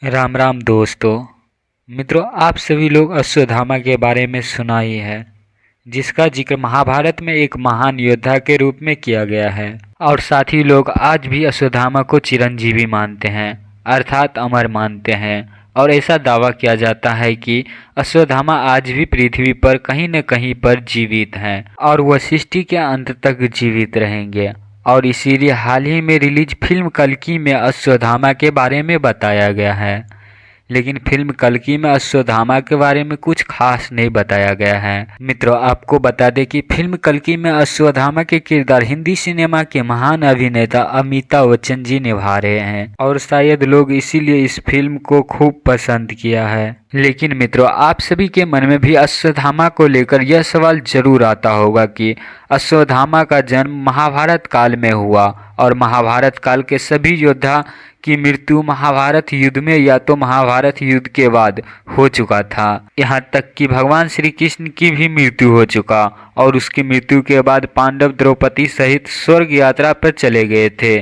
राम राम दोस्तों। मित्रों, आप सभी लोग अश्वत्थामा के बारे में सुना ही है, जिसका जिक्र महाभारत में एक महान योद्धा के रूप में किया गया है। और साथ ही लोग आज भी अश्वत्थामा को चिरंजीवी मानते हैं, अर्थात अमर मानते हैं। और ऐसा दावा किया जाता है कि अश्वत्थामा आज भी पृथ्वी पर कहीं न कहीं पर जीवित हैं और वह सृष्टि के अंत तक जीवित रहेंगे। और इसीलिए हाल ही में रिलीज फिल्म कल्कि में अश्वत्थामा के बारे में बताया गया है। लेकिन फिल्म कल्कि में अश्वत्थामा के बारे में कुछ खास नहीं बताया गया है। मित्रों, आपको बता दें कि फिल्म कल्कि में अश्वत्थामा के किरदार हिंदी सिनेमा के महान अभिनेता अमिताभ बच्चन जी निभा रहे हैं और शायद लोग इसीलिए इस फिल्म को खूब पसंद किया है। लेकिन मित्रों, आप सभी के मन में भी अश्वत्थामा को लेकर यह सवाल जरूर आता होगा कि अश्वत्थामा का जन्म महाभारत काल में हुआ और महाभारत काल के सभी योद्धा की मृत्यु महाभारत युद्ध में या तो महाभारत युद्ध के बाद हो चुका था। यहाँ तक कि भगवान श्री कृष्ण की भी मृत्यु हो चुका और उसकी मृत्यु के बाद पांडव द्रौपदी सहित स्वर्ग यात्रा पर चले गए थे।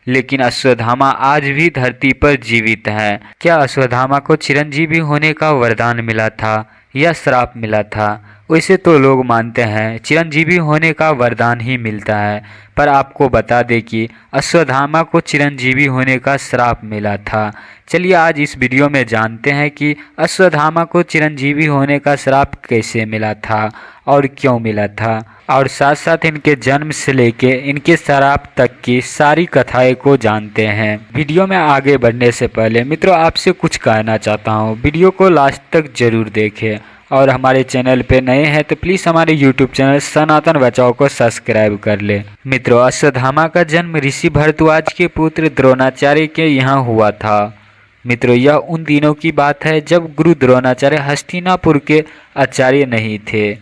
लेकिन अश्वत्थामा आज भी धरती पर जीवित है। क्या अश्वत्थामा को चिरंजीवी होने का वरदान मिला था या श्राप मिला था? वैसे तो लोग मानते हैं चिरंजीवी होने का वरदान ही मिलता है, पर आपको बता दें कि अश्वत्थामा को चिरंजीवी होने का श्राप मिला था। चलिए आज इस वीडियो में जानते हैं कि अश्वत्थामा को चिरंजीवी होने का श्राप कैसे मिला था और क्यों मिला था, और साथ साथ इनके जन्म से लेके इनके श्राप तक की सारी कथाएं को जानते हैं। वीडियो में आगे बढ़ने से पहले मित्रों, आपसे कुछ कहना चाहता हूँ, वीडियो को लास्ट तक जरूर देखें और हमारे चैनल पे नए हैं तो प्लीज़ हमारे यूट्यूब चैनल सनातन बचाओ को सब्सक्राइब कर ले। मित्रों, अश्वत्थामा का जन्म ऋषि भरद्वाज के पुत्र द्रोणाचार्य के यहाँ हुआ था। मित्रों, यह उन दिनों की बात है जब गुरु द्रोणाचार्य हस्तिनापुर के आचार्य नहीं थे।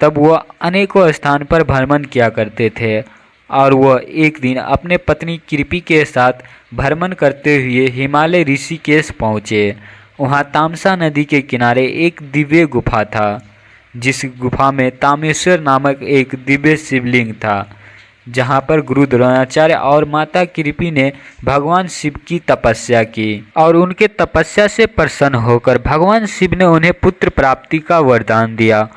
तब वह अनेकों स्थान पर भ्रमण किया करते थे और वह एक दिन अपने पत्नी कृपि के साथ भ्रमण करते हुए हिमालय ऋषिकेश पहुँचे। वहाँ तामसा नदी के किनारे एक दिव्य गुफा था, जिस गुफा में तामेश्वर नामक एक दिव्य शिवलिंग था, जहाँ पर गुरु द्रोणाचार्य और माता कृपि ने भगवान शिव की तपस्या की और उनके तपस्या से प्रसन्न होकर भगवान शिव ने उन्हें पुत्र प्राप्ति का वरदान दिया।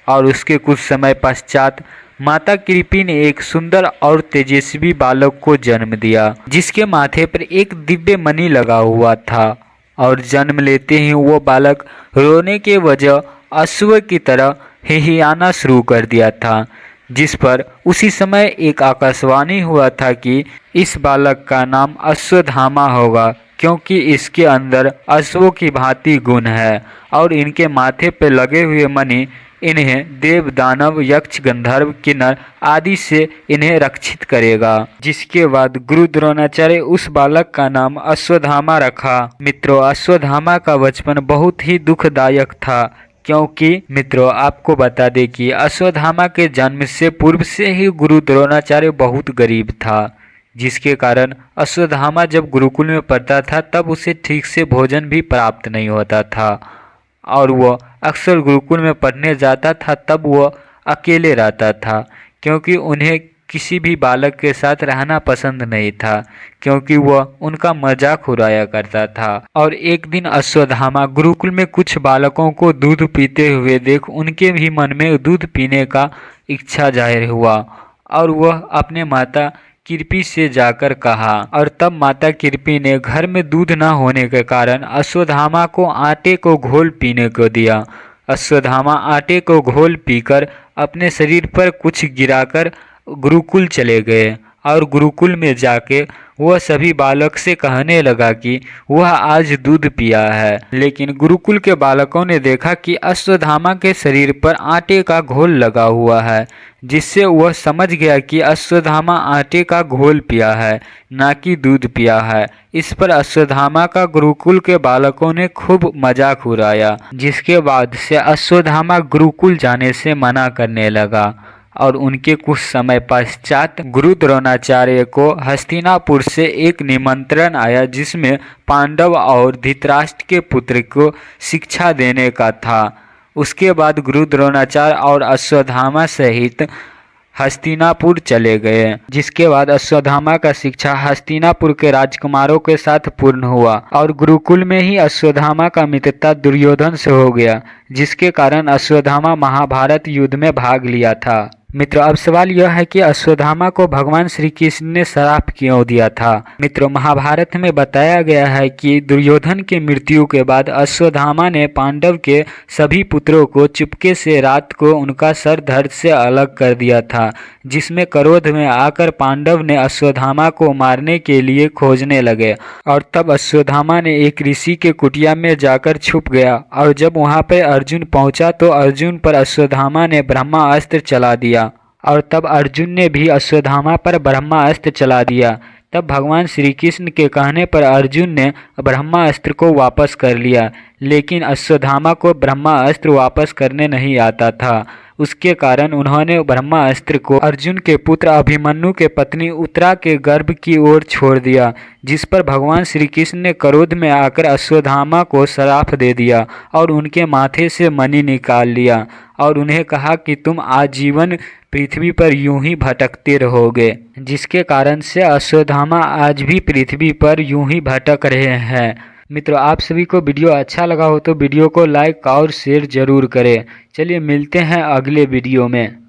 और उसके कुछ समय पश्चात माता कृपि ने एक सुंदर और तेजस्वी बालक को जन्म दिया, जिसके माथे पर एक दिव्य मणि लगा हुआ था। और जन्म लेते ही वो बालक रोने के वजह अश्व की तरह हिहियाना शुरू कर दिया था, जिस पर उसी समय एक आकाशवाणी हुआ था कि इस बालक का नाम अश्वत्थामा होगा, क्योंकि इसके अंदर अश्वों की भांति गुण है और इनके माथे पर लगे हुए मणि इन्हें देव दानव यक्ष गंधर्व किन्नर आदि से इन्हें रक्षित करेगा। जिसके बाद गुरु द्रोणाचार्य उस बालक का नाम अश्वत्थामा रखा। मित्रों, अश्वत्थामा का बचपन बहुत ही दुखदायक था, क्योंकि मित्रों आपको बता दें कि अश्वत्थामा के जन्म से पूर्व से ही गुरु द्रोणाचार्य बहुत गरीब था, जिसके कारण अश्वत्थामा जब गुरुकुल में पढ़ता था तब उसे ठीक से भोजन भी प्राप्त नहीं होता था और वह अक्सर गुरुकुल में पढ़ने जाता था तब वह अकेले रहता था, क्योंकि उन्हें किसी भी बालक के साथ रहना पसंद नहीं था, क्योंकि वह उनका मजाक उड़ाया करता था। और एक दिन अश्वत्थामा गुरुकुल में कुछ बालकों को दूध पीते हुए देख उनके भी मन में दूध पीने का इच्छा जाहिर हुआ और वह अपने माता कृपि से जाकर कहा। और तब माता कृपि ने घर में दूध न होने के कारण अश्वत्थामा को आटे को घोल पीने को दिया। अश्वत्थामा आटे को घोल पीकर अपने शरीर पर कुछ गिराकर गुरुकुल चले गए और गुरुकुल में जाके वह सभी बालक से कहने लगा कि वह आज दूध पिया है। लेकिन गुरुकुल के बालकों ने देखा कि अश्वत्थामा के शरीर पर आटे का घोल लगा हुआ है, जिससे वह समझ गया कि अश्वत्थामा आटे का घोल पिया है, ना कि दूध पिया है। इस पर अश्वत्थामा का गुरुकुल के बालकों ने खूब मजाक उड़ाया, जिसके बाद से अश्वत्थामा गुरुकुल जाने से मना करने लगा। और उनके कुछ समय पश्चात गुरु द्रोणाचार्य को हस्तिनापुर से एक निमंत्रण आया, जिसमें पांडव और धृतराष्ट्र के पुत्र को शिक्षा देने का था। उसके बाद गुरु द्रोणाचार्य और अश्वत्थामा सहित हस्तिनापुर चले गए, जिसके बाद अश्वत्थामा का शिक्षा हस्तिनापुर के राजकुमारों के साथ पूर्ण हुआ और गुरुकुल में ही अश्वत्थामा का मित्रता दुर्योधन से हो गया, जिसके कारण अश्वत्थामा महाभारत युद्ध में भाग लिया था। मित्रों, अब सवाल यह है कि अश्वत्थामा को भगवान श्री कृष्ण ने श्राप क्यों दिया था। मित्रों, महाभारत में बताया गया है कि दुर्योधन के मृत्यु के बाद अश्वत्थामा ने पांडव के सभी पुत्रों को चुपके से रात को उनका सर धड़ से अलग कर दिया था, जिसमें क्रोध में आकर पांडव ने अश्वत्थामा को मारने के लिए खोजने लगे और तब अश्वत्थामा ने एक ऋषि के कुटिया में जाकर छुप गया और जब वहां पर अर्जुन पहुंचा तो अर्जुन पर अश्वत्थामा ने ब्रह्मास्त्र चला दिया और तब अर्जुन ने भी अश्वत्थामा पर ब्रह्मास्त्र चला दिया। तब भगवान श्री कृष्ण के कहने पर अर्जुन ने ब्रह्मास्त्र को वापस कर लिया, लेकिन अश्वत्थामा को ब्रह्मास्त्र वापस करने नहीं आता था। उसके कारण उन्होंने ब्रह्मास्त्र को अर्जुन के पुत्र अभिमन्यु के पत्नी उत्तरा के गर्भ की ओर छोड़ दिया, जिस पर भगवान श्री कृष्ण ने क्रोध में आकर अश्वत्थामा को श्राप दे दिया और उनके माथे से मणि निकाल लिया और उन्हें कहा कि तुम आजीवन पृथ्वी पर यूं ही भटकते रहोगे, जिसके कारण से अश्वत्थामा आज भी पृथ्वी पर यूं ही भटक रहे हैं। मित्रों, आप सभी को वीडियो अच्छा लगा हो तो वीडियो को लाइक और शेयर जरूर करें। चलिए मिलते हैं अगले वीडियो में।